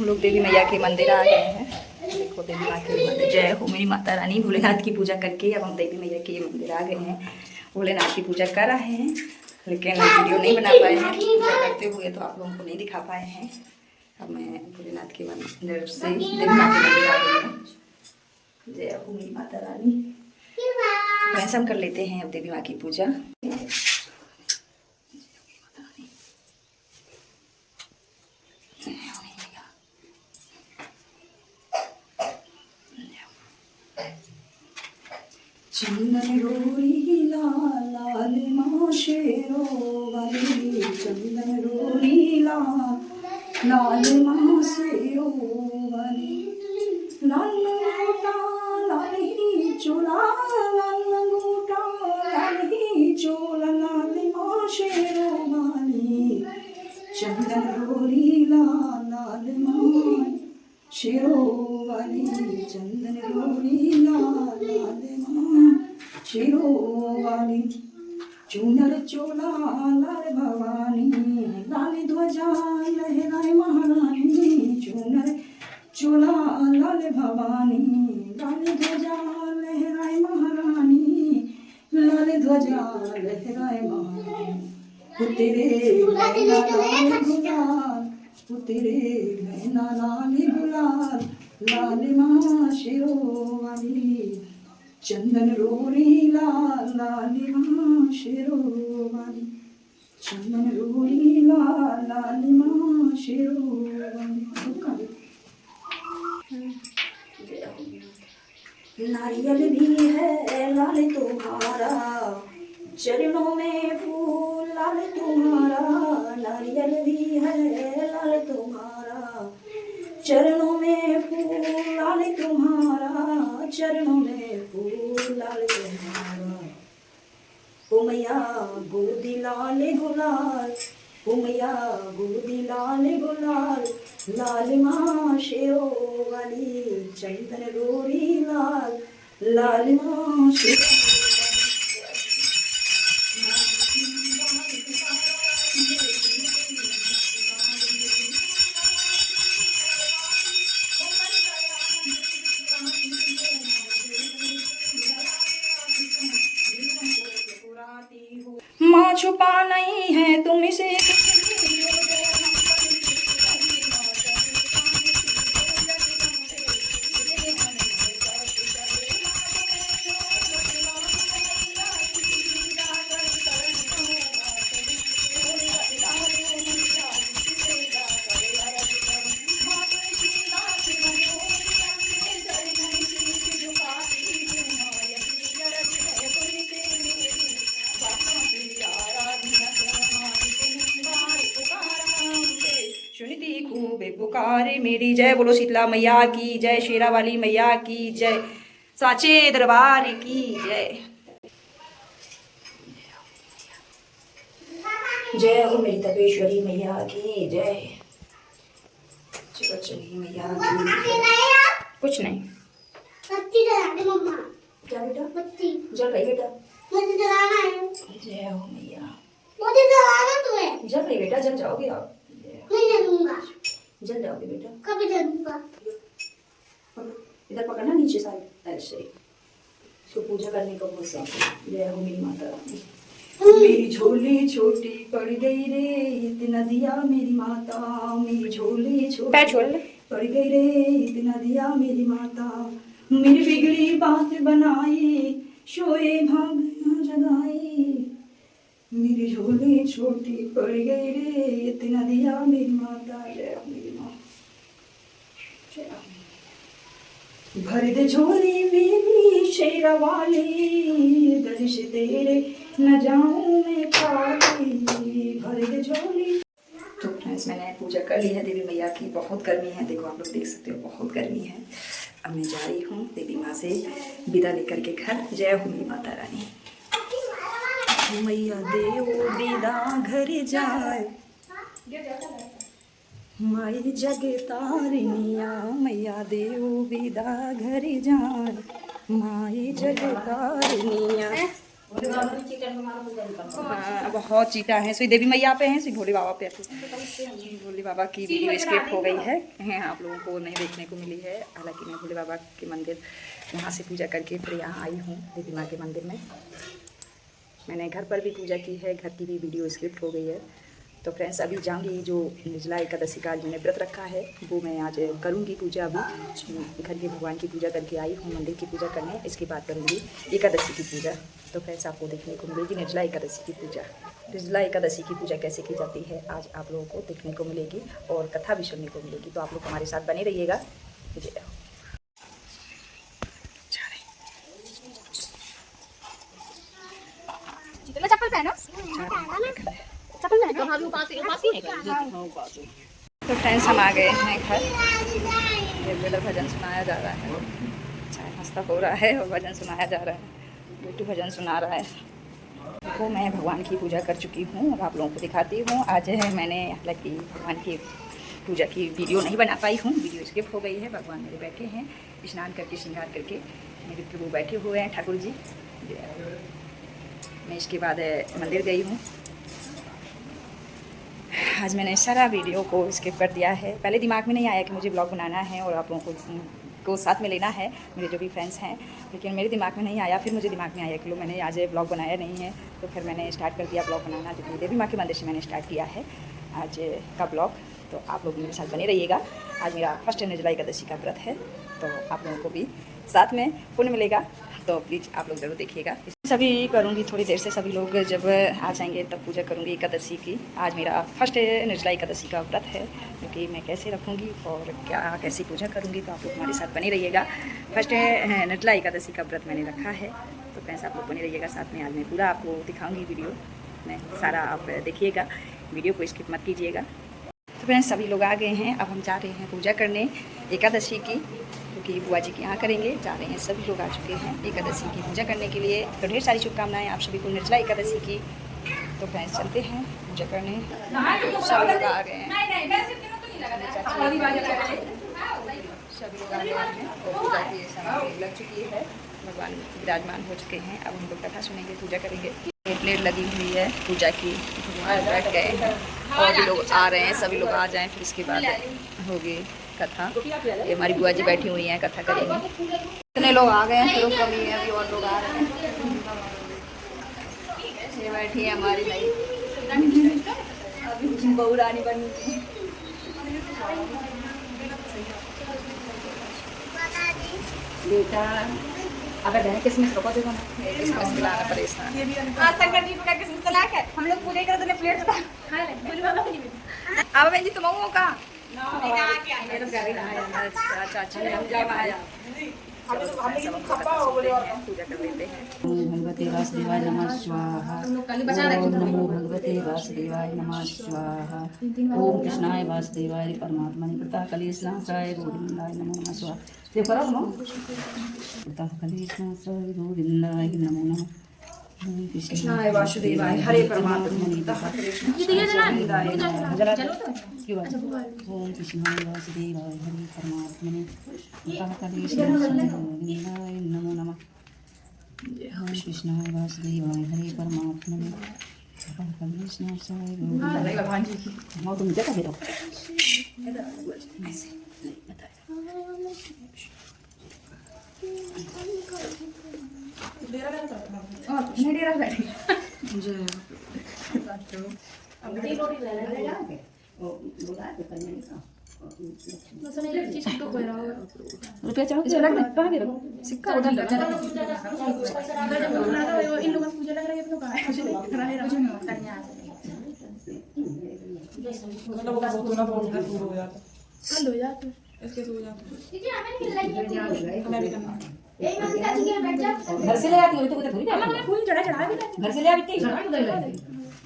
हम लोग देवी मैया के मंदिर आ गए हैं। देखो देवी माँ के मंदिर, जय हो मेरी माता रानी। भोलेनाथ की पूजा करके अब हम देवी मैया के मंदिर आ गए हैं। भोलेनाथ की पूजा कर रहे हैं, लेकिन वीडियो नहीं बना पाए हैं पूजा करते हुए, तो आप लोगों को नहीं दिखा पाए हैं। अब मैं भोलेनाथ के मंदिर से देवी माँ के मंदिर आ गई हूँ। जय हो मेरी माता रानी। वैसे हम कर लेते हैं अब देवी माँ की पूजा। चंदन रोरी लाल लाल माँ शेरो वाली, चंदन रोरी लाल लाल माँ शेरो वाली। लाल गोटा लाल ही चोला, लाल गोटा लाल ही चोला, लाल माँ शेरो वाली, चंदन रोरी लाल लाल माँ शेरो वाली, चंदन रोरी लाल लाल माँ शेरो वाली। चूनर चोला लाल भवानी, लाल ध्वजा लहराए महारानी। चूनर चोला लाल भवानी, लाल ध्वजा लहराए महारानी, लाल ध्वजा लहराए महारानी। तेरे नैना लाल गुलाल, तेरे नैना लाल गुलाल, लाल माँ शेरो वाली, चंदन रोरी लाल लाल माँ शेरो वाली, चंदन रोरी लाल लाल माँ शेरो वाली। नारियल भी है लाल तुम्हारा, चरणों में फूल लाल तुम्हारा। नारियल भी है लाल तुम्हारा, चरणों में फूल लाल तुम्हारा, चरणों में फूल लाल तुम्हारा। ओ मैया गोदी लाल गुलाल, ओ मैया गोदी लाल गुलाल, लाल माँ शेरो वाली, चंदन रोरी लाल लाल माँ शेरो। माँ छुपा नहीं है तुमसे, पुकारे मेरी। जय बोलो शीतला मैया की जय, शेरा वाली मैया की जय, साचे दरबार की जय। जय हो मेरी तपेश्वरी मैया की जय, चली मैया की। कुछ नहीं, मम्मा क्या बेटा? बत्ती जल रही बेटा, मुझे जलाना है। जय हो मैया, मुझे जलाना तो है। जल रही बेटा, जल जाओगे आप, नहीं जलूंगा। जल जाओगे बेटा, कभी जलूंगा। इधर पकड़ना नीचे साइड, ऐसे इसको पूजा करने का बहुत शौक है। जय हो मेरी माता रानी। मेरी झोली छोटी पड़ गई रे, इतना दिया मेरी माता। मेरी झोली छोटी पड़ गई रे, इतना दिया मेरी माता। मेरी बिगड़ी बात बनाई, सोए भाग जगाई। मेरी झोली छोटी पड़ गई रे, इतना दिया मेरी माता। जय हो मेरी माँ, भर दे झोली मेरी शेरा वाली, दर्श तेरे न जाऊं मैं खाली, भर दे झोली। तो फ्रेंड्स मैंने पूजा कर ली है देवी मैया की। बहुत गर्मी है, देखो आप लोग देख सकते हो बहुत गर्मी है। अब मैं जा रही हूँ देवी माँ से विदा लेकर के घर। जय हो मेरी माता रानी। मैया देव विदा घर जाए, माई जग तारनिया। मैया देव विदा घर जाए, माई जग तारनिया। हाँ, बहुत चीटा है। सो देवी मैया पे हैं, सो भोले बाबा पे भोले बाबा की वीडियो स्क्रिप्ट हो गई है, आप लोगों को नहीं देखने को मिली है। हालांकि मैं भोले बाबा के मंदिर वहाँ से पूजा करके फिर यहाँ आई हूँ देवी माँ के मंदिर में। मैंने घर पर भी पूजा की है, घर की भी वीडियो स्क्रिप्ट हो गई है। तो फ्रेंड्स अभी जाऊँगी, जो निर्जला एकादशी का आज मैंने व्रत रखा है वो मैं आज करूँगी पूजा। अभी घर के भगवान की पूजा करके आई हूँ, मंदिर की पूजा करने, इसके बाद करूँगी एकादशी की पूजा। तो फ्रेंड्स आपको देखने को मिलेगी निर्जला एकादशी की पूजा। निर्जला एकादशी की पूजा कैसे की जाती है आज आप लोगों को देखने को मिलेगी और कथा भी सुनने को मिलेगी। तो आप लोग हमारे साथ बने रहिएगा। चप्पल पहनो, चप्पल पहनो। तो फ्रेंड्स हम आ गए हैं घर। बेटा भजन सुनाया जा रहा है, चाय नाश्ता हो रहा है और भजन सुनाया जा रहा है। बेटू भजन सुना रहा है। देखो मैं भगवान की पूजा कर चुकी हूँ और आप लोगों को दिखाती हूँ। आज है मैंने हालांकि भगवान की पूजा की वीडियो नहीं बना पाई हूँ, वीडियो स्किप हो गई है। भगवान मेरे बैठे हैं स्नान करके श्रृंगार करके, मेरे प्रभु बैठे हुए हैं ठाकुर जी। मैं इसके बाद मंदिर गई हूँ। आज मैंने सारा वीडियो को स्किप कर दिया है। पहले दिमाग में नहीं आया कि मुझे ब्लॉग बनाना है और आप लोगों को साथ में लेना है, मेरे जो भी फ्रेंड्स हैं, लेकिन मेरे दिमाग में नहीं आया। फिर मुझे दिमाग में आया कि लो मैंने आज ब्लॉग बनाया नहीं है, तो फिर मैंने स्टार्ट कर दिया ब्लॉग बनाना। जो देवी माँ के मंदिर से मैंने स्टार्ट किया है आज का ब्लॉग। तो आप लोग मेरे साथ बने रहिएगा। आज मेरा फर्स्ट निर्जला एकादशी का व्रत है, तो आप लोगों को भी साथ में पुण्य मिलेगा, तो प्लीज़ आप लोग ज़रूर देखिएगा। सभी करूँगी थोड़ी देर से, सभी लोग जब आ जाएंगे तब पूजा करूँगी एकादशी की। आज मेरा फर्स्ट निर्जला एकादशी का व्रत है, क्योंकि मैं कैसे रखूँगी और क्या कैसी पूजा करूँगी, तो आप लोग हमारे साथ बने रहिएगा। फर्स्ट निर्जला एकादशी का व्रत मैंने रखा है, तो फ्रेंड्स आप लोग बने रहिएगा साथ में। आज मैं पूरा आपको दिखाऊँगी वीडियो में, सारा आप देखिएगा, वीडियो को स्किप मत कीजिएगा। तो फ्रेंड्स सभी लोग आ गए हैं, अब हम जा रहे हैं पूजा करने एकादशी की, क्योंकि बुआ जी के यहाँ करेंगे। जा रहे हैं, सभी लोग आ चुके हैं एकादशी की पूजा करने के लिए। तो ढेर सारी शुभकामनाएं आप सभी को निर्जला एकादशी की। तो फ्रेंड्स चलते हैं पूजा करने। सभी लोग आ गए हैं, सभी लोग आ गए हैं और पूजा की सामग्री लग चुकी है। भगवान विराजमान हो चुके हैं। अब हम लोग कथा सुनेंगे, पूजा करेंगे। प्लेट लगी हुई है पूजा की, बैठ गए हैं और भी लोग आ रहे हैं। सभी लोग आ जाएं, फिर इसके बाद होगी कथा। ये हमारी बुआ जी बैठी हुई हैं, कथा करेंगे। इतने लोग आ गए हैं, फिर कमी है, अभी और लोग आ रहे हैं। ये बैठी है हमारी नई अभी बहू रानी बनी। बेटा अगर बहन किसमिस रोको देखो ना, किसमिस खिलाना परेशान। हाँ शंकर जी का किस्म चला के हम लोग पूजा कर देने प्लेट से खा ले। अब बहन जी तुम आओ का अच्छा चाची हम जब आया पूजा कर लेते हैं। भगवते वासुदेवाय नमः स्वाहा। ओम नमो भगवते वासुदेवाय नमः स्वाहा। ओम कृष्णाय वासुदेवाय परमात्मने कृताकलेशनाशाय गोविंदाय नमो नमः स्वाहा। देव करो नो कृताकलेशनाशाय गोविंदाय नमो नमः। ओम कृष्णाय वासुदेवाय हरे परमात्मने ओम कृष्णाय वासुदेवाय हरे परमात्मने कृताकलेशनाशाय गोविंदाय नमो नमः। ओम कृष्णाय वासुदेवाय हरे परमात्मने कृताकलेशनाशाय गोविंदाय। भगवान जी की और तुम जगह दे दो। नहीं डेरा बैठी रुपया चाहो किसी रख दे, कहाँ भी रखो सिक्का उधर लगा इन लोगों को पूजा लग रही है अपने घर से ले आती हो तो उधर थोड़ी जाती फूल चढ़ा चढ़ा भी घर से ले आती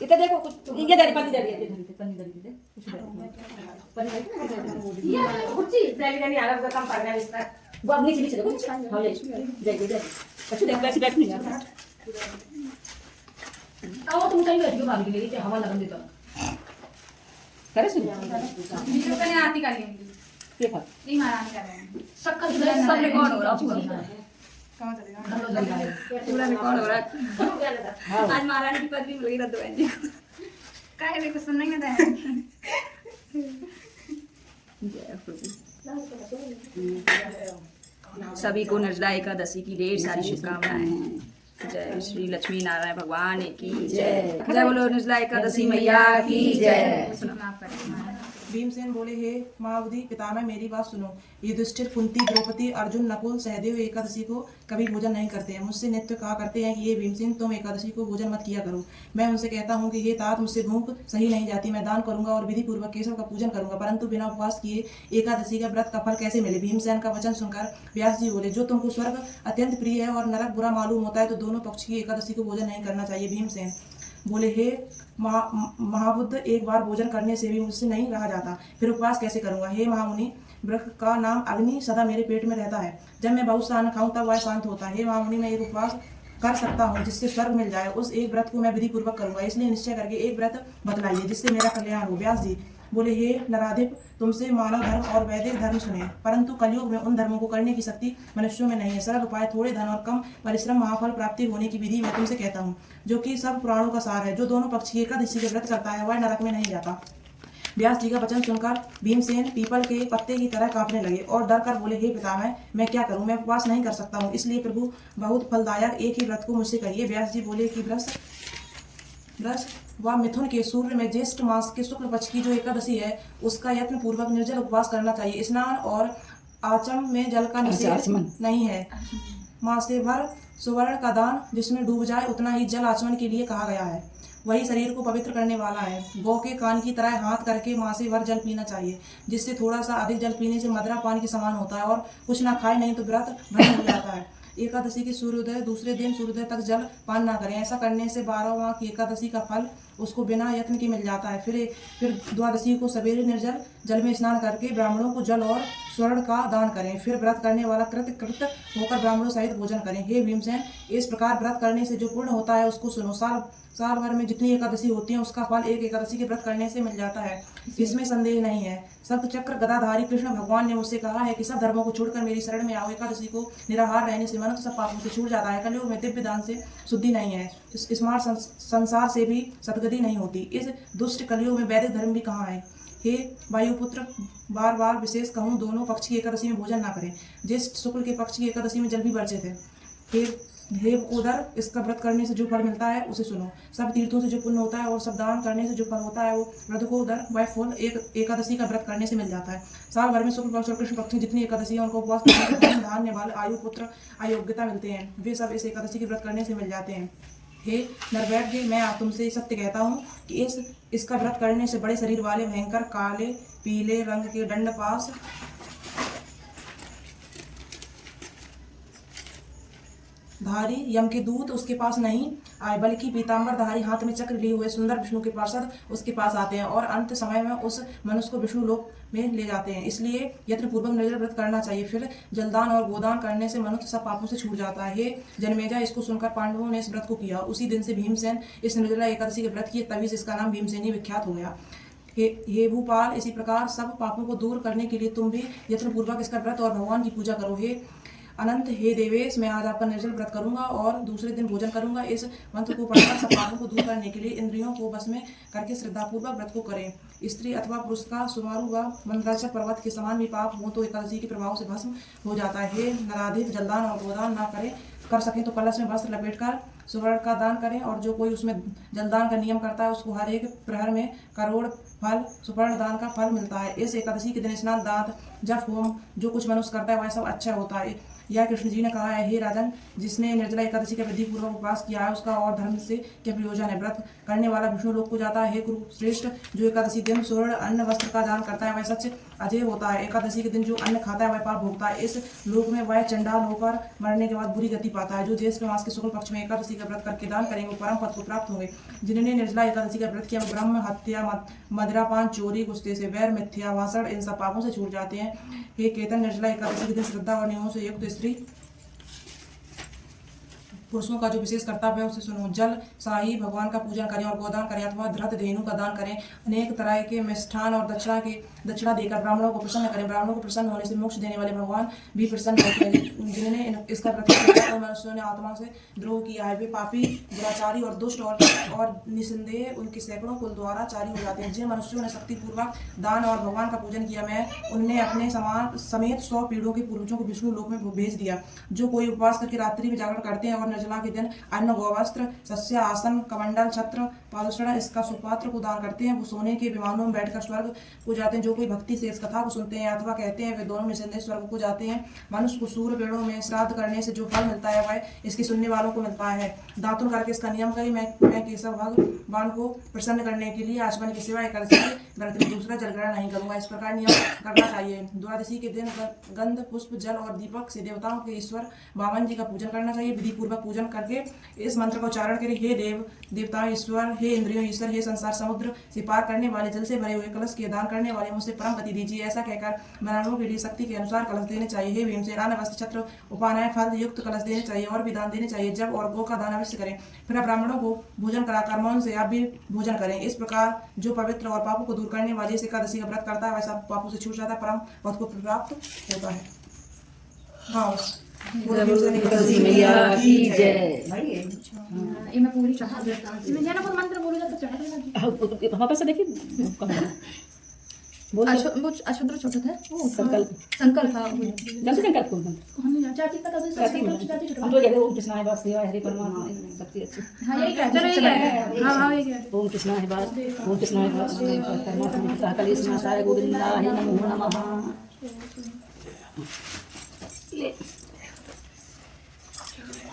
इतना देखो कुछ ये दे पन्नी दे दे पन्नी दे दे कुछ पहले नहीं आ रहा काम करना है इसका वो अब नीचे देखो हां ये दे अच्छा देख ऐसे बैठ नहीं जाता आओ तुम कहीं बैठ गए भाभी के लिए हवा लगन देता करे सुन वीडियो करने आती कर लेंगे देखो नहीं महारानी कर रहे हैं सब रिकॉर्ड हो रहा है पूरा रिकॉर्ड हो रहा है। आज महारानी की पदवी मिल गई रद्द बहन जी को। क्या है, मेरे को सुनना ही नहीं था। सभी को निर्जला एकादशी की ढेर सारी शुभकामनाएं। जय श्री लक्ष्मी नारायण भगवान की जय। जय बोलो निर्जला एकादशी मैया की जय। भीमसेन बोले, हे महावधि पितामह मेरी बात सुनो। युधिष्ठिर, कुंती, द्रौपदी, अर्जुन, नकुल, सहदेव एकादशी को कभी भोजन नहीं करते हैं। मुझसे नित्य कहा करते हैं कि ये भीमसेन तुम एकादशी को भोजन मत किया करो। मैं उनसे कहता हूँ कि हे तात, मुझसे भूख सही नहीं जाती। मैं दान करूंगा और विधि पूर्वक केशव का पूजन करूंगा, परंतु बिना उपवास किए एकादशी का व्रत का फल कैसे मिले। भीमसेन का वचन सुनकर व्यास जी बोले, जो तुमको स्वर्ग अत्यंत प्रिय है और नरक बुरा मालूम होता है तो दोनों पक्ष की एकादशी को भोजन नहीं करना चाहिए। भीमसेन बोले, हे महाबुद्ध, एक बार भोजन करने से भी मुझसे नहीं रहा जाता, फिर उपवास कैसे करूंगा। हे महामुनि, वृक्ष का नाम अग्नि सदा मेरे पेट में रहता है। जब मैं बहुत सा अन्न खाऊं तब वह शांत होता है। हे महामुनि, मैं एक उपवास कर सकता हूँ जिससे स्वर्ग मिल जाए। उस एक व्रत को मैं विधि पूर्वक करूंगा, इसलिए निश्चय करके एक व्रत बतलाइए जिससे मेरा कल्याण हो। व्यास जी बोले, हे नराधिप, तुमसे मानव धर्म और वैदिक धर्म सुने, परंतु कलयुग में उन धर्मों को करने की शक्ति मनुष्यों में नहीं है। सरल उपाय, थोड़े धन और कम परिश्रम, महाफल प्राप्ति होने की विधि मैं तुमसे कहता हूँ, जो कि सब पुराणों का सार है। जो दोनों पक्ष की एकादशी के व्रत करता है वह नरक में नहीं जाता। व्यास जी का वचन सुनकर भीमसेन पीपल के पत्ते की तरह कांपने लगे और डर कर बोले, हे पितामह, मैं क्या करूं, मैं उपवास नहीं कर सकता हूं, इसलिए प्रभु बहुत फलदायक एक ही व्रत को मुझसे कहिए। व्यास जी बोले कि व्रत व मिथुन के सूर्य में ज्येष्ठ मास के शुक्ल पक्ष की जो एकादशी है उसका यत्न पूर्वक निर्जल उपवास करना चाहिए। स्नान और आचम में जल का निषेध नहीं है। मासे भर सुवर्ण का दान जिसमें डूब जाए उतना ही जल आचमन के लिए कहा गया है, वही शरीर को पवित्र करने वाला है। गौ के कान की तरह हाथ करके मासे भर जल पीना चाहिए, जिससे थोड़ा सा अधिक जल पीने से मदिरा पान के समान होता है, और कुछ ना खाए नहीं तो व्रत भंग हो जाता है। एकादशी के सूर्योदय दूसरे दिन सूर्योदय तक जल पान ना करें। ऐसा करने से 12 माह की एकादशी का फल उसको बिना यत्न के मिल जाता है। फिर द्वादशी को सवेरे निर्जल जल में स्नान करके ब्राह्मणों को जल और स्वर्ण का दान करें। फिर व्रत करने वाला कृत होकर ब्राह्मणों सहित भोजन करें। हे भीमसेन, इस प्रकार व्रत करने से जो पूर्ण होता है उसको सुनो। साल भर में जितनी एकादशी होती है उसका फल एक एकादशी के व्रत करने से मिल जाता है, इसमें संदेह नहीं है। सप्त चक्र गदाधारी कृष्ण भगवान ने मुझसे कहा है कि सब धर्मों को छोड़कर मेरी शरण में आओ। एकादशी को निराहार रहने से मनुष्य सब पापों से छूट जाता है। कलयुग में दिव्य दान से शुद्धि नहीं है, स्मार्ट संसार से भी सदगति नहीं होती। इस दुष्ट कलयुग में वैदिक धर्म भी कहाँ है। हे वायुपुत्र, बार बार विशेष कहूँ, दोनों पक्ष की एकादशी में भोजन ना करें। ज्येष्ठ शुक्ल के पक्ष की एकादशी में जल भी वर्जित है। हे उदर, इसका व्रत करने से जो फल मिलता है उसे सुनो। सब तीर्थों से जो पुण्य होता है और सब दान करने से जो फल होता है वो व्रत को उदर वह फल एक एकादशी का व्रत करने से मिल जाता है। साल भर में शुक्ल पक्ष और कृष्ण पक्ष जितनी एकादशी है उनको उपवास करने से धान्य बल आयु पुत्र अयोग्यता मिलते हैं, वे सब इस एकादशी के व्रत करने से मिल जाते हैं। हे नरवैद्य, मैं तुमसे सत्य कहता हूँ कि इसका व्रत करने से बड़े शरीर वाले भयंकर काले पीले रंग के दंडपास धारी यम के दूत उसके पास नहीं आए, बल्कि पीताम्बर धारी हाथ में चक्र लिए हुए सुंदर विष्णु के पार्षद उसके पास आते हैं और अंत समय में उस मनुष्य को विष्णु लोक में ले जाते हैं। इसलिए यत्न पूर्वक निर्जल व्रत करना चाहिए। फिर जलदान और गोदान करने से मनुष्य सब पापों से छूट जाता है। हे जनमेजा, इसको सुनकर पांडवों ने इस व्रत को किया। उसी दिन से भीमसेन इस निर्जला एकादशी के व्रत किए, तभी से इसका नाम भीमसेनी विख्यात हो गया। हे भूपाल, इसी प्रकार सब पापों को दूर करने के लिए तुम भी यत्न पूर्वक इसका व्रत और भगवान की पूजा करो। हे अनंत, हे देवेश, मैं आज आपका निर्जल व्रत करूंगा और दूसरे दिन भोजन करूंगा। इस मंत्र को पढ़कर सब पापों को दूर करने के लिए इंद्रियों को बस में करके श्रद्धापूर्वक व्रत को करें। स्त्री अथवा पुरुष का सुमारू व मंदराचक पर्वत के समान भी पाप हो तो एकादशी के प्रभाव से भस्म हो जाता है। हे नराधिप, जलदान और गोदान ना कर सकें तो कलश में वस्त्र लपेटकर सुवर्ण का दान करें, और जो कोई उसमें जलदान का नियम करता है उसको हर एक प्रहर में करोड़ फल सुवर्ण दान का फल मिलता है। इस एकादशी के दिन स्नान, दांत, जप, होम जो कुछ मनुष्य करता है वह सब अच्छा होता है। यह कृष्ण जी ने कहा है। हे राजन, जिसने निर्जला एकादशी का विधि पूर्वक उपवास किया है उसका और धर्म से क्या प्रयोजन है। व्रत करने वाला विष्णु लोक को जाता है। हे कुरु श्रेष्ठ, जो एकादशी दिन स्वर्ण अन्न वस्त्र का दान करता है वह सच अजय होता है। एकादशी के दिन जो अन्न खाता है वह पाप भोगता है। इस लोक में वह चंडाल होकर मरने के बाद बुरी गति पाता है। जो ज्येष्ठ मास के शुक्ल पक्ष में एकादशी का व्रत करके दान करेंगे वो परम पद को प्राप्त होंगे। जिन्होंने निर्जला एकादशी का व्रत किया वो ब्रह्म हत्या, मदिरापान, चोरी, गुस्से से वैर, मिथ्या भाषण इन सब पापों से छूट जाते हैं। हे केतन, निर्जला एकादशी के दिन श्रद्धा और नियमों से युक्त स्त्री पुरुषों का जो विशेष कर्तव्य है उसे सुनो। जल शाही भगवान का पूजन करें और गोदान करें अथवा धृत धेनु का दान करें। अनेक तरह के मिष्ठान और दक्षिणा देकर ब्राह्मणों को प्रसन्न करें। ब्राह्मणों को प्रसन्न होने से मोक्ष देने वाले भगवान भी प्रसन्न होते हैं। जिन्होंने इसका प्रतिष्ठा किया और मनुष्यों ने आत्मा से द्रोह किया है वे पापी, दुराचारी और दुष्ट और निसंदेह उनके सैकड़ों कुल द्वारा चारी हो जाते हैं। जिन मनुष्यों ने शक्ति पूर्वक दान और भगवान का पूजन किया मैं उनने अपने समेत 100 पीढ़ों के पूर्वजों को विष्णु लोक में भेज दिया। जो कोई उपवास करके रात्रि में जागरण करते हैं और निर्जला के दिन अन्न, गौवस्त्र, शस्य, आसन, कमंडल, छत्र, पादुषण इसका सुपात्र को दान करते हैं वो सोने के विमानों में बैठकर स्वर्ग को जाते हैं। जो कोई भक्ति से इस कथा को सुनते हैं अथवा कहते हैं वे दोनों निसंदेह स्वर्ग को जाते हैं। मनुष्य को सूर्य पेड़ों में श्राद्ध करने से जो फल मिलता है वह इसके सुनने वालों को मिलता है। दातुन करके इसका नियम करें। मैं केशव भगवान को प्रसन्न करने के लिए आचमन की सेवा करके दूसरा जल ग्रहण नहीं करूंगा। इस प्रकार नियम करना चाहिए। द्वादशी के दिन गंध, पुष्प, जल और दीपक से देवताओं के ईश्वर वामन जी का पूजन करना चाहिए। विधि पूर्वक पूजन करके इस मंत्र का उच्चारण करें। हे देवताओं ईश्वर, हे इंद्रियों ईश्वर, हे संसार समुद्र से पार करने वाले, जल से भरे हुए कलश के दान करने वाले, मुझसे परम गति दीजिए। ऐसा कहकर ब्राह्मणों के लिए शक्ति के अनुसार कलश देने चाहिए। हे भीमसेन, अन्न, वस्त्र, छत्र, उपानाय, फल युक्त कलश देने चाहिए और भी दान देने चाहिए। जब और गो का दान अवश्य करें। फिर ब्राह्मणों को भोजन कराकर मौन से आप भी भोजन करें। इस प्रकार जो पवित्र और पापों को दूर करने वाले इस एकादशी का व्रत करता है वैसा पापों से छूट जाता है, परम पद को प्राप्त होता है। हाँ, एकादशी मैया की जय। ये मैं पूरी चढ़ा देता हूँ। इसमें जाना कोई मंत्र बोलूँगा तो चढ़ा देगा। वहाँ पर से देखिए बोल अशुद्र छोटा था संकल्प संकल्प। हाँ जल्दी संकल्प को चाची का हम तो कहते ओम कृष्णाय वासुदेवाय हरे परमात्मा शक्ति अच्छी। हाँ यही कहते। हाँ यही कहते। ओम कृष्णाय वासुदेवाय परमात्मा कलेशनाशाय गोविंदाय नमो नमः।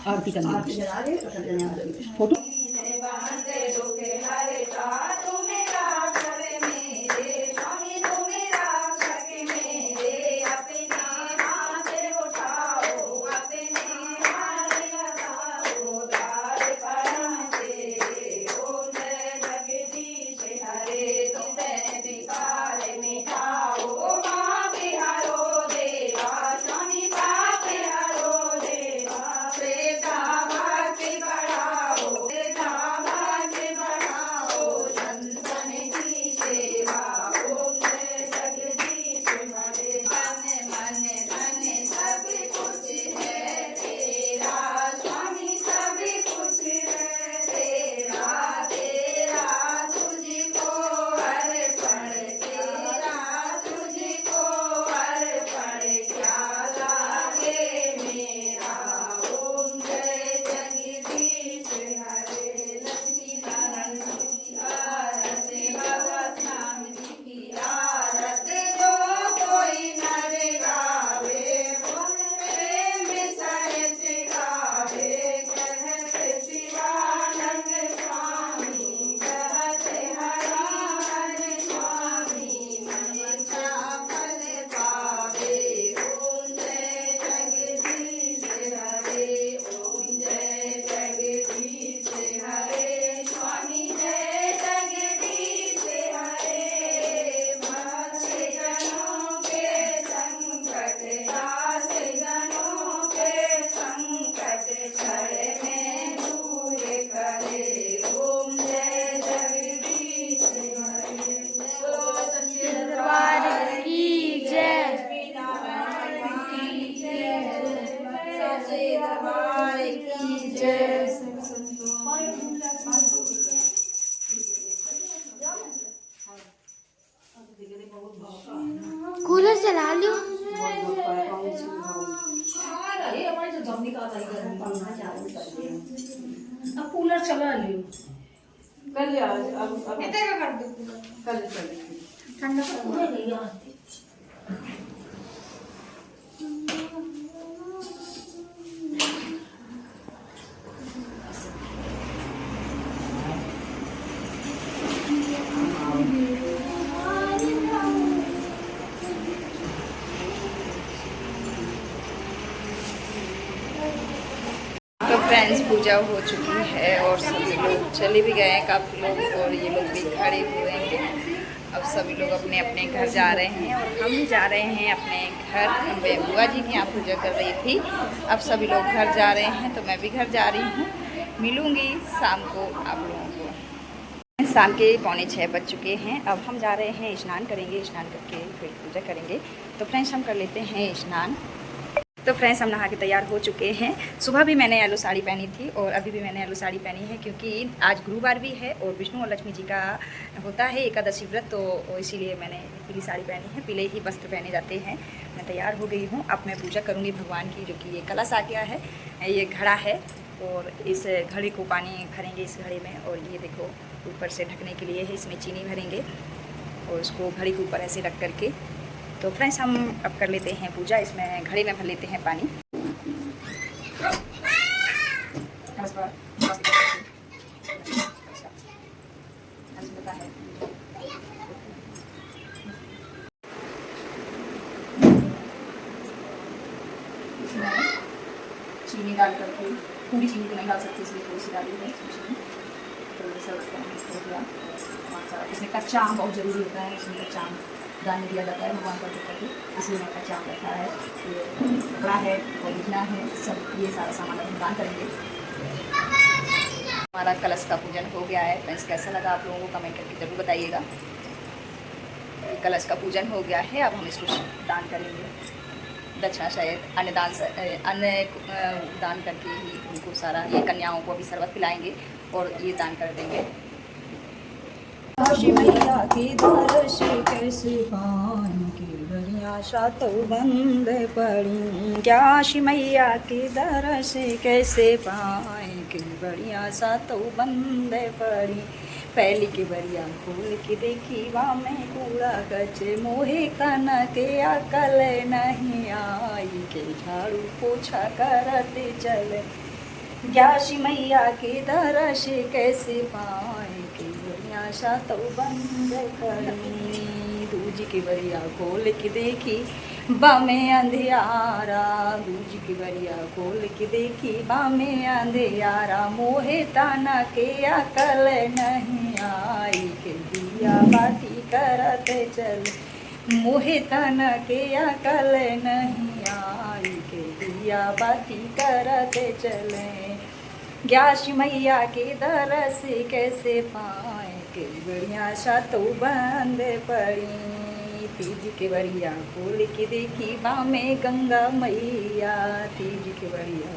आरती करनी फोटो कूलर चला लियो। अब कूलर चला लियो कल अब कल ठंडा तो फ्रेंड्स पूजा हो चुकी है और सभी लोग चले भी गए हैं काफ़ी लोग और ये लोग भी खड़े हुए हैं। अब अब सभी लोग अपने अपने घर जा रहे हैं और हम भी जा रहे हैं अपने घर। मैं बुआ जी की यहाँ पूजा कर रही थी, अब सभी लोग घर जा रहे हैं तो मैं भी घर जा रही हूँ। मिलूँगी शाम को आप लोगों को। शाम के 5:45 बज चुके हैं। अब हम जा रहे हैं, स्नान करेंगे, स्नान करके फिर पूजा करेंगे। तो फ्रेंड्स हम कर लेते हैं स्नान। तो फ्रेंड्स हम नहा के तैयार हो चुके हैं। सुबह भी मैंने येलो साड़ी पहनी थी और अभी भी मैंने येलो साड़ी पहनी है क्योंकि आज गुरुवार भी है और विष्णु और लक्ष्मी जी का होता है एकादशी व्रत, तो इसीलिए मैंने पीली साड़ी पहनी है। पीले ही वस्त्र पहने जाते हैं। मैं तैयार हो गई हूँ। अब मैं पूजा करूँगी भगवान की, जो कि ये कलश आ गया है, ये घड़ा है और इस घड़े को पानी भरेंगे इस घड़े में। और ये देखो ऊपर से ढकने के लिए है, इसमें चीनी भरेंगे और उसको घड़े के ऊपर ऐसे रख करके। तो फ्रेंड्स हम अब कर लेते हैं पूजा। इसमें घड़े में भर लेते हैं पानी। इसमें चीनी डाल करके, पूरी चीनी तो नहीं डाल सकते इसलिए थोड़ी सी डाली है चीनी। तो ये सब हो गया। इसमें कच्चा आम बहुत ज़रूरी होता है, इसमें कच्चा आम दान दिया जाता है भगवान का करके, इसलिए मैं कच्चा आम रखा है। ये कपड़ा है और लिखना है, सब ये सारा सामान हम दान करेंगे। हमारा कलश का पूजन हो गया है। फ्रेंड्स कैसा लगा आप लोगों को कमेंट करके ज़रूर बताइएगा। कलश का पूजन हो गया है, अब हम इसको दान करेंगे। दक्षिणा शायद अन्न दान करके ही उनको सारा, ये कन्याओं को अभी शरबत पिलाएंगे और ये दान कर देंगे। मैया की दर्श कैसे पाएंगे, बड़ी आशा तो बंद पड़ी। काशी मैया की दर्श कैसे पाएंगे, बड़ी आशा तो बंद पड़ी। पहली के बरिया खोल के देखी वहाँ में कूड़ा कचे, मोहे काना के अकल नहीं आई, के झाड़ू पोछा करते चले। काशी मैया की दर्श कैसे पाएंगे, आशा तो बंद करी। दूजी की बरिया खोल के देखी बामे अंधियारा, दूजी की बरिया खोल के देखी बामे अंधियारा। मोहे ताना के अकल नहीं आई, के दिया बाती करते चले। मोहे ताना के अकल नहीं आई, के दिया बाती करते चले। काशी मैया के दरस कैसे पाए, के बढ़िया आशा तो बंद पड़ी। तीज के बरिया खोल के देखी बामे गंगा मैया, तीज के बरिया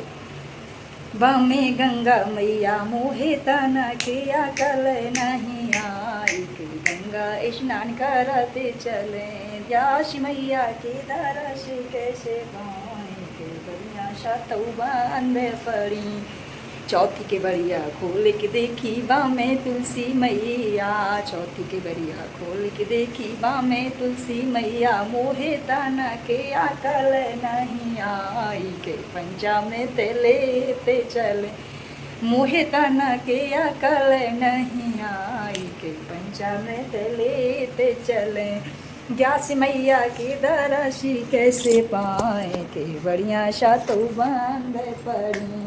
बामे गंगा मैया। मोहे तना के अकल नहीं आई, के गंगा स्नान करते चले। काशी मैया के दरस कैसे पाए, के बढ़िया आशा तो बंद पड़ी। चौथी के बरिया खोल के देखी बामे तुलसी मैया, चौथी के बरिया खोल के देखी बामे तुलसी मैया। मोहे ताना के अकल नहीं आई, के पंचा में ते लेते चले। मोहे ताना के अकल नहीं आई, के पंचा में ते लेते चले। काशी मैया की दर्श कैसे पाए, के बढ़िया आशा तो बंद पड़ी।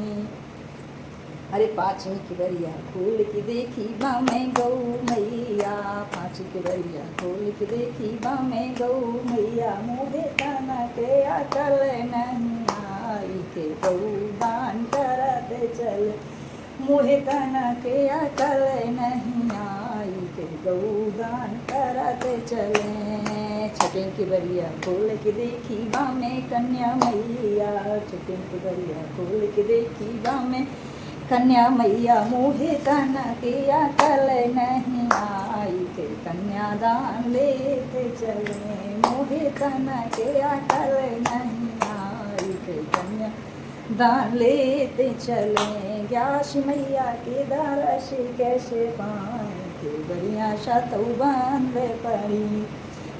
अरे पाँचवीं की बरिया खोल के देखी बामे गौ मैया, पाँचवीं की बरिया खोल के देखी बामे गौ मैया। मोहे ताना के अकल नहीं आई, के गौ दान करते चले। मोहे ताना के अकल नहीं आई, के गौ दान करते चले। छठवीं की बरिया खोल के देखी बामे कन्या मैया, छठवीं की बरिया खोल के देखी बामे कन्या मैया। मोहे ताना के अकल नहीं आई, के कन्यादान लेते चले। मोहे ताना के अकल नहीं आई, के कन्यादान लेते चले। काशी मैया के दर्श कैसे पाए, के बढ़िया आशा तो बंद पड़ी।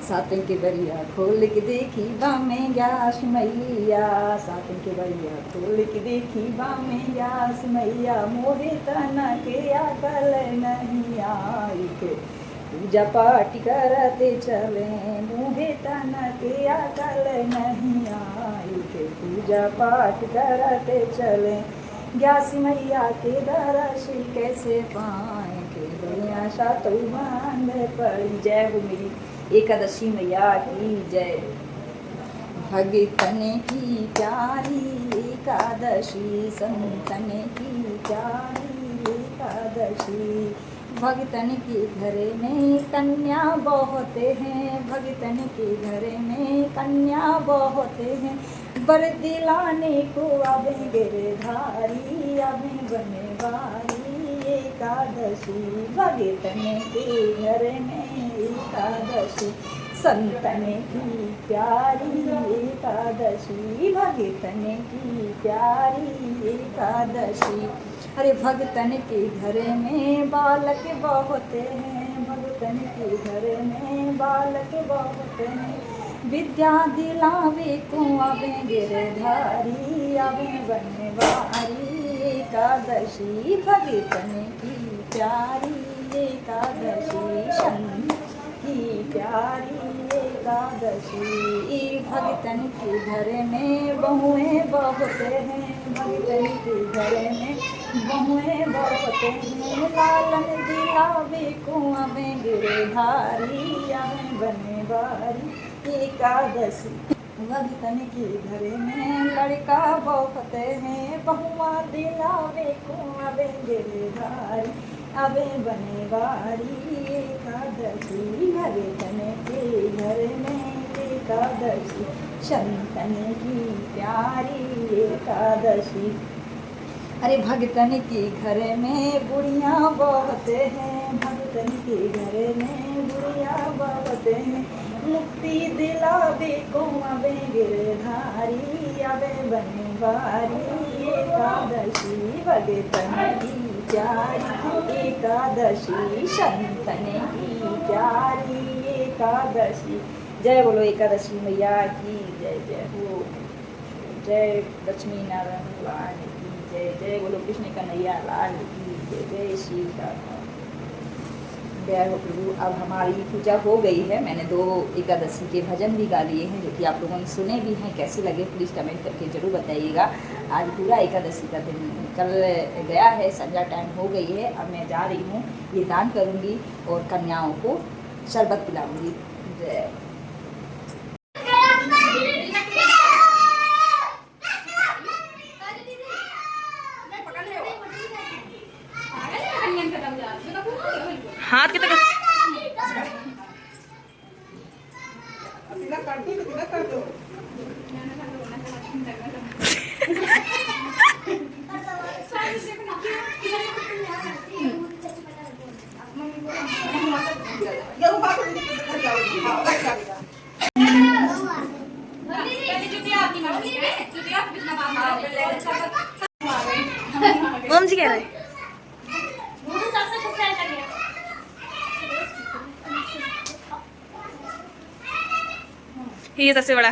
सातवीं के बरिया खोल के देखी बामे काशी मैया, सातवीं के बरिया खोल के देखी बामे काशी मैया। मोहे तना के अकल नहीं आई, के पूजा पाठ करते चले। मोहे तना के अकल नहीं आई, के पूजा पाठ करते चले। ग्यासी मैया के दर्श कैसे पाए के बड़ी आशा तो बांध पड़ी। जय हो मेरी एकादशी मैया की जय। भगतन की प्यारी एकादशी, संतन की प्यारी एकादशी। भगतन के घर में कन्या बहुत हैं, भगतन के घर में कन्या बहुत हैं। बर दिलाने को आवे गिरधारी, आवे बनवारी एकादशी। भगतन के घर में एकादशी, संतन की प्यारी एकादशी। भगतन की प्यारी एकादशी। अरे भगतन के घर में बालक बहुत हैं, भगतन के घर में बालक बहुत हैं। विद्या दिलावे को आवे गिरधारी, आवे बनवारी एकादशी। भगतन की प्यारी एकादशी, शनि की प्यारी एकादशी। भगतन के घर में बहुएं बहुत हैं, भगतन के घर में बहुएं बहुत हैं। लालन दिलावे को आवे गिरधारी, आवे बनवारी एकादशी। भगतन के घर में लड़का बहुत हैं, बहुआ दिलावे को आवे गिरधारी, आवे बनवारी एकादशी। भगतन के घर में एकादशी, संतन की प्यारी एकादशी। अरे भगतन के घर में बुढ़िया बहुत हैं, भगतन के घर में बुढ़िया बहुत हैं। मुक्ति दिलावे को आवे गिरधारी, आवे बनवारी एकादशी। भगतन की प्यारी एकादशी, संतन की प्यारी एकादशी। जय बोलो एकादशी मैया की जय। जय हो जय लक्ष्मी नारायण भगवान की जय। जय बोलो कृष्ण कन्हैया लाल की जय। जय श्री राम। जय हो प्रभु। अब हमारी पूजा हो गई है। मैंने 2 एकादशी के भजन भी गा लिए हैं, जो कि आप लोगों ने सुने भी हैं। कैसे लगे प्लीज़ कमेंट करके ज़रूर बताइएगा। आज पूरा एकादशी का दिन कल गया है, संध्या टाइम हो गई है। अब मैं जा रही हूँ, ये दान करूँगी और कन्याओं को शरबत पिलाऊँगी। जय। हाथ की तरफ ओम जी कह रहे हैं ये सबसे बड़ा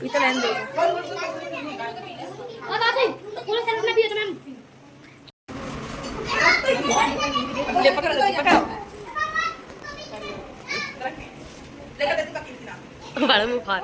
तो रहने देगा। ले पकड़ो बड़ा मुंह फाड़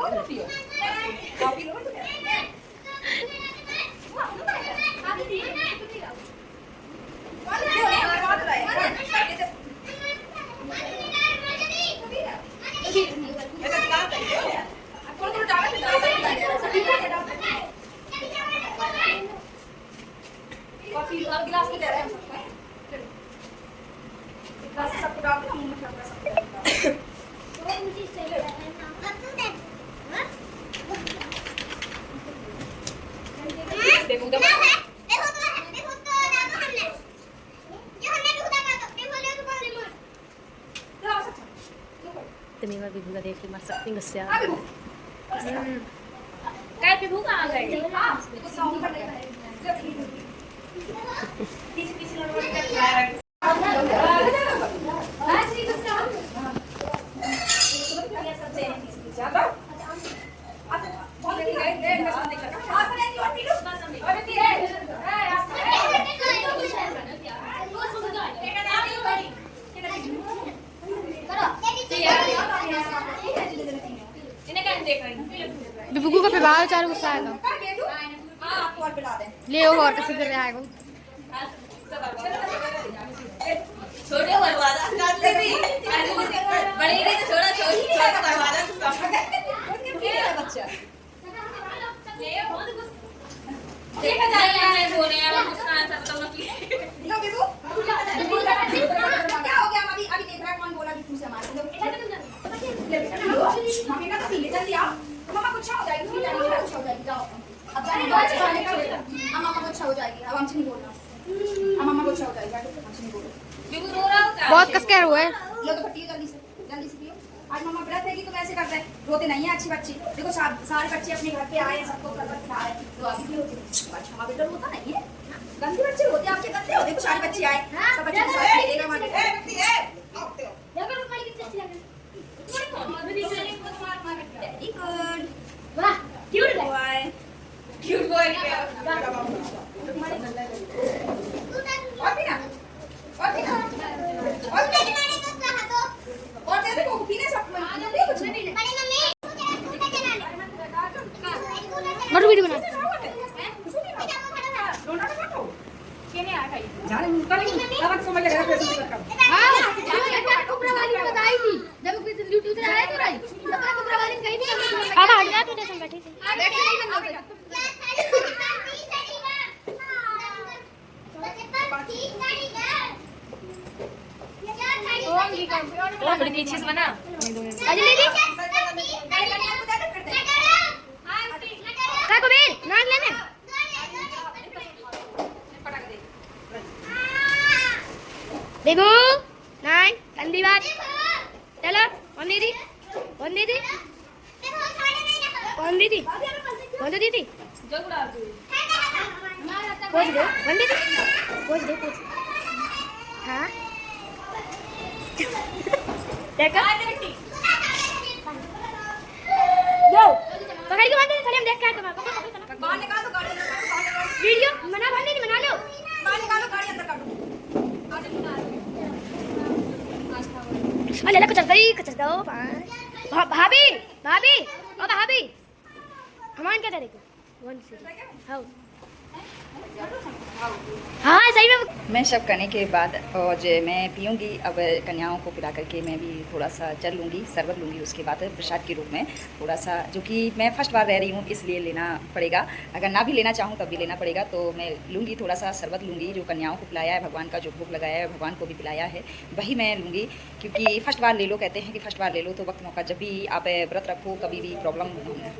गिलास में दे रहे हैं सबको। गिलास से सबको डाल के मुंह में डाल सकते हैं। देखो तुम्हें मैं भी देख ली मर सकती गुस्सा काय पे भूखा आ गई। हां देखो सॉन्ग कर रहे हैं। बिबुगू का विवाह चार गुस्सा आएगा ले वो और कैसे कर रहा है छोटे बर्बादा करते थी बड़ी गई तो छोटा छोटी छोटा बर्बादा बच्चा देखा जाएगा मैं बोल रहे हैं गुस्सा आता तो लो बेबू क्या हो गया अभी अभी देख रहा कौन बोला कि तू से मार लो मम्मी का तो ले जल्दी आओ मम्मा कुछ हो जाएगी कुछ हो जाएगी जाओ अब जाने दो खाने का मम्मा को कुछ हो जाएगी अब हमसे नहीं बोलना अब मम्मा को कुछ हो जाएगी हमसे नहीं बोलो बिल्कुल रो रहा होता बहुत कस के हुआ है लो तो पट्टी जल्दी से पियो आज मम्मा व्रत है कि तुम ऐसे करते हैं रोते नहीं है अच्छी बच्ची देखो सारे बच्चे अपने घर पे आए सबको शरबत खा रहे तो अभी भी होती अच्छा हमारा बेटा रोता नहीं है गंदे बच्चे रोते आपके गंदे हो देखो सारे बच्चे आए सब बच्चे को साथ खेलेगा हमारे वेरी गुड वाह क्यूट बॉय क्यूट बॉय और भी ना और भी ना और भी और दे दे को पीने सब कुछ नहीं मरु वीडियो बना जाने कल अब समझ लगा कैसे करता हां कुबरा वाली ने बताई थी जब यूट्यूब से आया तो राई कुबरा वाली कहीं भी अब हट जा तू जैसे बैठी थी ओ बड़ी अच्छी से बना अजय ले ली का कुबेर नाग लेने बेबू नाइन कंदी बात चलो कौन दीदी कौन दीदी कौन दीदी कौन दीदी पोज दो कौन दीदी पोज दो पोज हाँ देखा दो पकड़ के बांध दे खड़े हम देख क्या कमा बाहर निकाल दो गाड़ी अंदर वीडियो मना भरने नहीं बना लो बाहर निकालो गाड़ी अंदर कर दो अरे कुछ दो भाभी भाभी ओ भाभी हमान क्या करेगा वन से हाँ हाँ सही में मैं सब करने के बाद और जो मैं पीऊँगी अब कन्याओं को पिला करके मैं भी थोड़ा सा जल लूँगी शरबत लूँगी उसके बाद प्रसाद के रूप में थोड़ा सा जो कि मैं फर्स्ट बार रह रही हूँ इसलिए लेना पड़ेगा अगर ना भी लेना चाहूँ तब भी लेना पड़ेगा तो मैं लूँगी थोड़ा सा शरबत लूँगी जो कन्याओं को पिलाया है भगवान का जो भोग लगाया है भगवान को भी पिलाया है वही मैं लूँगी क्योंकि फर्स्ट बार ले लो कहते हैं कि फर्स्ट बार ले लो तो वक्त मौका जब भी आप व्रत रखो कभी भी प्रॉब्लम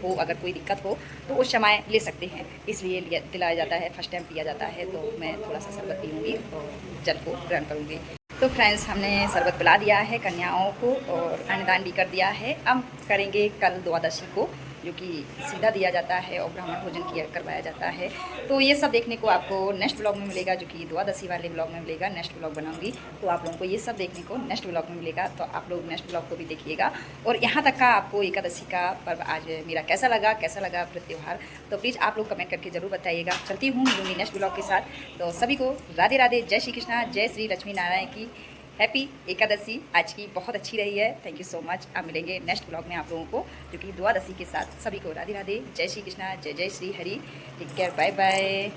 हो अगर कोई दिक्कत हो तो उस समय ले सकते हैं इसलिए दिलाया जाता है फर्स्ट टाइम पिया जाता है तो मैं थोड़ा सा शरबत पीऊँगी और जल को ग्रहण करूँगी तो फ्रेंड्स हमने शरबत पिला दिया है कन्याओं को और अन्नदान भी कर दिया है अब करेंगे कल द्वादशी को जो कि सीधा दिया जाता है और ब्राह्मण भोजन किया करवाया जाता है तो ये सब देखने को आपको नेक्स्ट ब्लॉग में मिलेगा जो कि द्वादशी वाले ब्लॉग में मिलेगा नेक्स्ट ब्लॉग बनाऊंगी तो आप लोगों को ये सब देखने को नेक्स्ट ब्लॉग में मिलेगा तो आप लोग नेक्स्ट ब्लॉग को भी देखिएगा और यहाँ तक का आपको एकादशी का पर्व आज मेरा कैसा लगा व्रत त्यौहार तो प्लीज़ आप लोग कमेंट करके ज़रूर बताइएगा चलती हूँ मिलूंगी नेक्स्ट ब्लॉग के साथ तो सभी को राधे राधे जय श्री कृष्णा जय श्री लक्ष्मी नारायण की हैप्पी एकादशी आज की बहुत अच्छी रही है थैंक यू सो मच अब मिलेंगे नेक्स्ट ब्लॉग में आप लोगों को जो कि द्वादशी के साथ सभी को राधे राधे जय श्री कृष्णा जय जय Shri Hari take care bye bye.